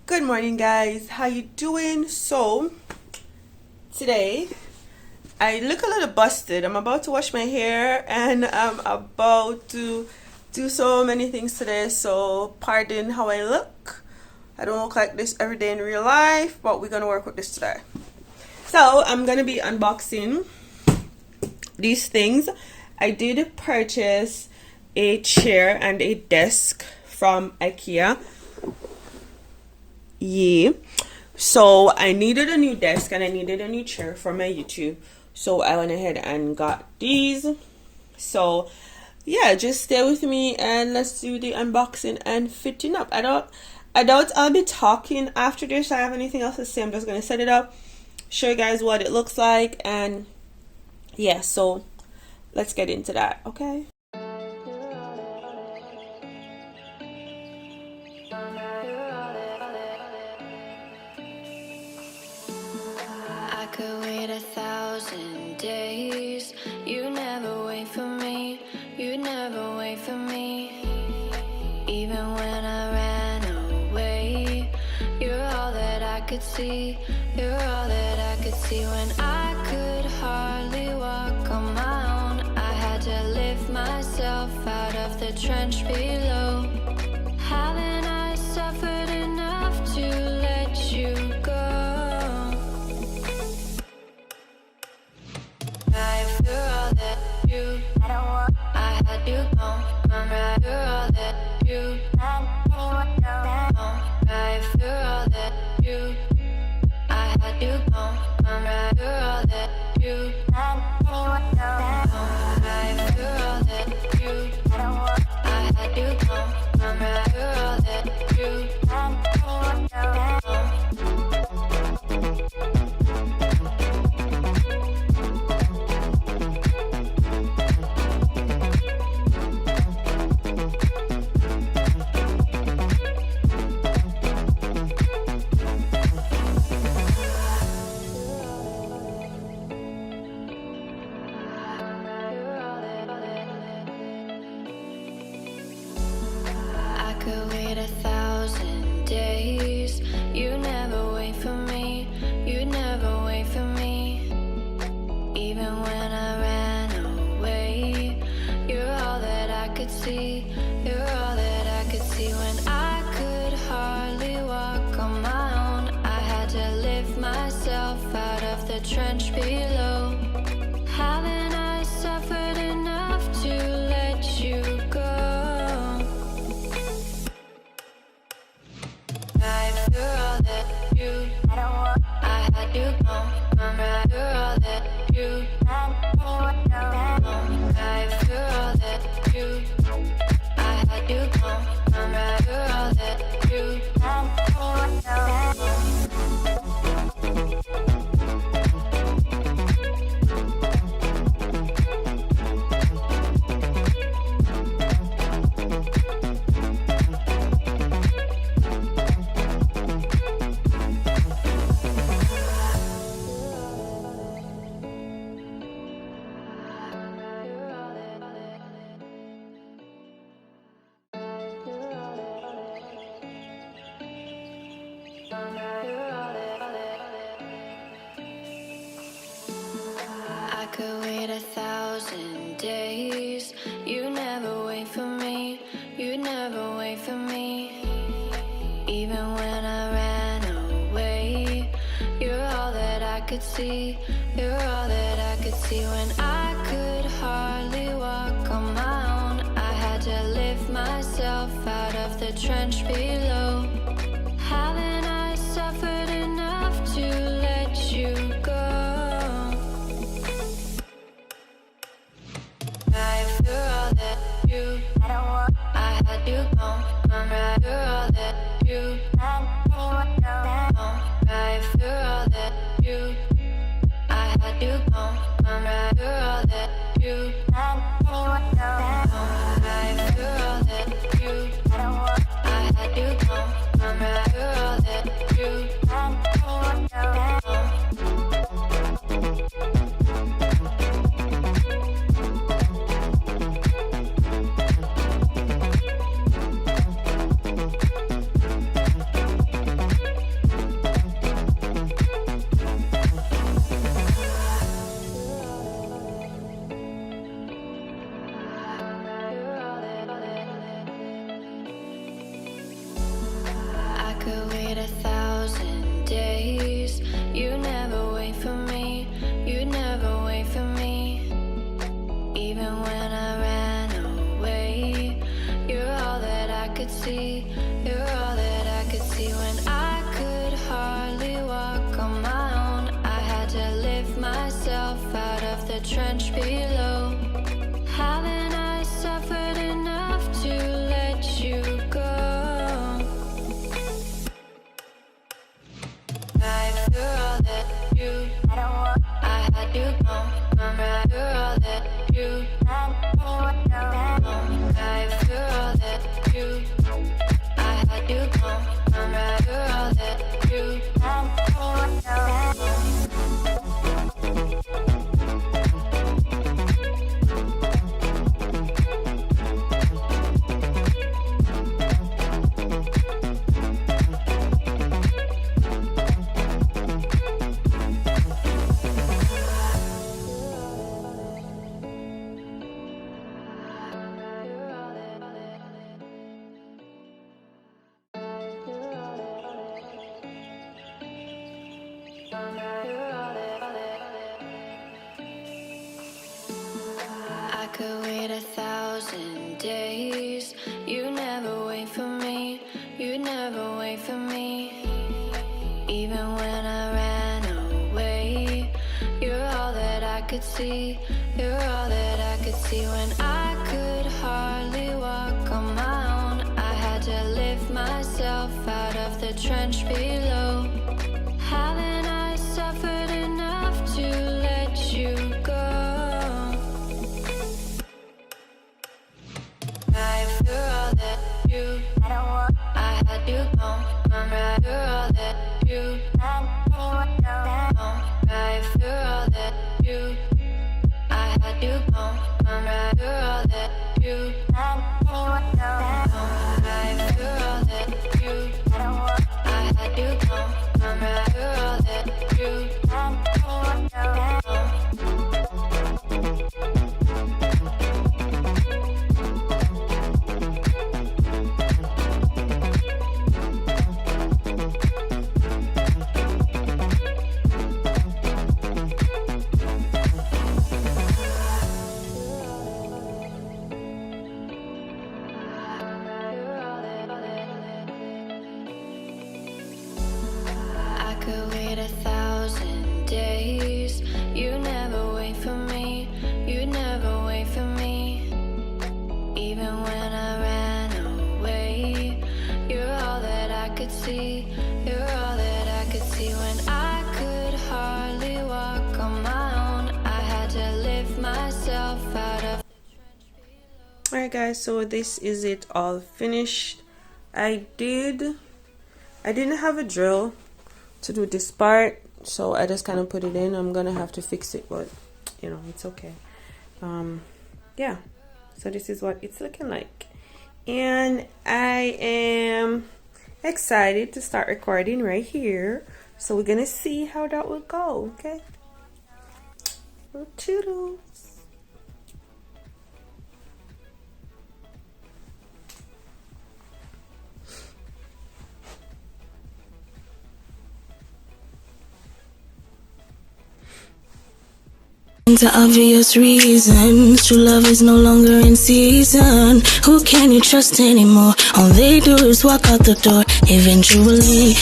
Good morning, guys. How you doing? So today I look a little busted. I'm about to wash my hair and I'm about to do so many things today, so pardon how I look. I don't look like this every day in real life, but we're gonna work with this today. So I'm gonna be unboxing these things. I did purchase a chair and a desk from IKEA. Yeah, so I needed a new desk and I needed a new chair for my YouTube, so I went ahead and got these. So yeah, just stay with me and let's do the unboxing and fitting up. I doubt I'll be talking after this. I have anything else to say. I'm just gonna set it up, show you guys what it looks like, and yeah, so let's get into that. Okay. Could wait 1,000 days. You never wait for me. You never wait for me. Even when I ran away, you're all that I could see. You're all that I could see. When I could hardly walk on my own, I had to lift myself out of the trench below. Haven't I suffered enough to let you go? You're all that you, I had you gone. Right, you're all that you, right, you're all that you, I had you gone. Right, you're all that you, right, you're all that you, I had you gone. Right, you're all that you, could wait 1,000 days. You never wait for me. You never wait for me. Even when I ran away, you're all that I could see. You're all that I could see. When I could hardly walk on my own, I had to lift myself out of the trench below. Haven't I suffered enough to let you go? You're all that you, I had you gone. Right, you're all that you, right, you're all that you, I had you gone. Right, you're all that you, I could wait 1,000 days. You never wait for me. You never wait for me. Even when I ran away, you're all that I could see. You're all that I could see. When I could hardly walk on my own, I had to lift myself out of the trench below. Haven't I suffered enough to let you go? You're all that you, I had you gone. Right, you're all that you, right, you're all that you, I had you gone. Right, you're all that you, right, you're all that you, I had you gone. Right, you're all that you, you. I had you gone, right for all that you. Right for all that you. I had you gone, right for all that you. I could wait 1,000 days. You never wait for me. You never wait for me. Even when I ran away, you're all that I could see. You're all that I could see. When I could hardly walk on my own, I had to lift myself out of the trench below. Haven't I suffered enough to let you go? Right for all that you. I had you gone. Right for all that you. Right for all that you. I had you gone. Right for all that you. Right for all that you. I had you gone. Right for all that you. I could wait 1,000 days. You never wait for me. You never wait for me. Even when I ran away, you're all that I could see. You're all that I could see. When I could hardly walk on my own, I had to lift myself out of. Alright guys, so this is it all finished. I didn't have a drill to do this part, so I just kind of put it in. I'm gonna have to fix it, but you know, it's okay. Yeah, so this is what it's looking like, and I am excited to start recording right here, so we're gonna see how that will go. Okay, well, toodles. The obvious reasons, true love is no longer in season. Who can you trust anymore? All they do is walk out the door. Eventually